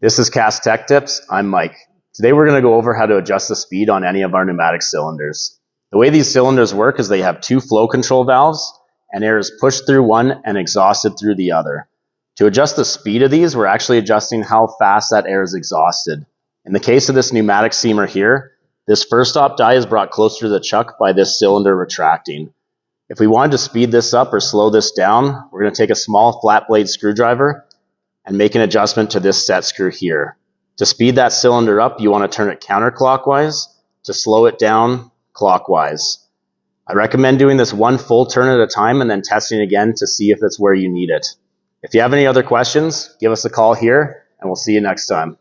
This is Cask Tech Tips. I'm Mike. Today we're going to go over how to adjust the speed on any of our pneumatic cylinders. The way these cylinders work is they have two flow control valves, and air is pushed through one and exhausted through the other. To adjust the speed of these, we're actually adjusting how fast that air is exhausted. In the case of this pneumatic seamer here, this first stop die is brought closer to the chuck by this cylinder retracting. If we wanted to speed this up or slow this down, we're going to take a small flat blade screwdriver and make an adjustment to this set screw here. To speed that cylinder up, you want to turn it counterclockwise. To slow it down, clockwise. I recommend doing this one full turn at a time and then testing again to see if it's where you need it. If you have any other questions, give us a call here and we'll see you next time.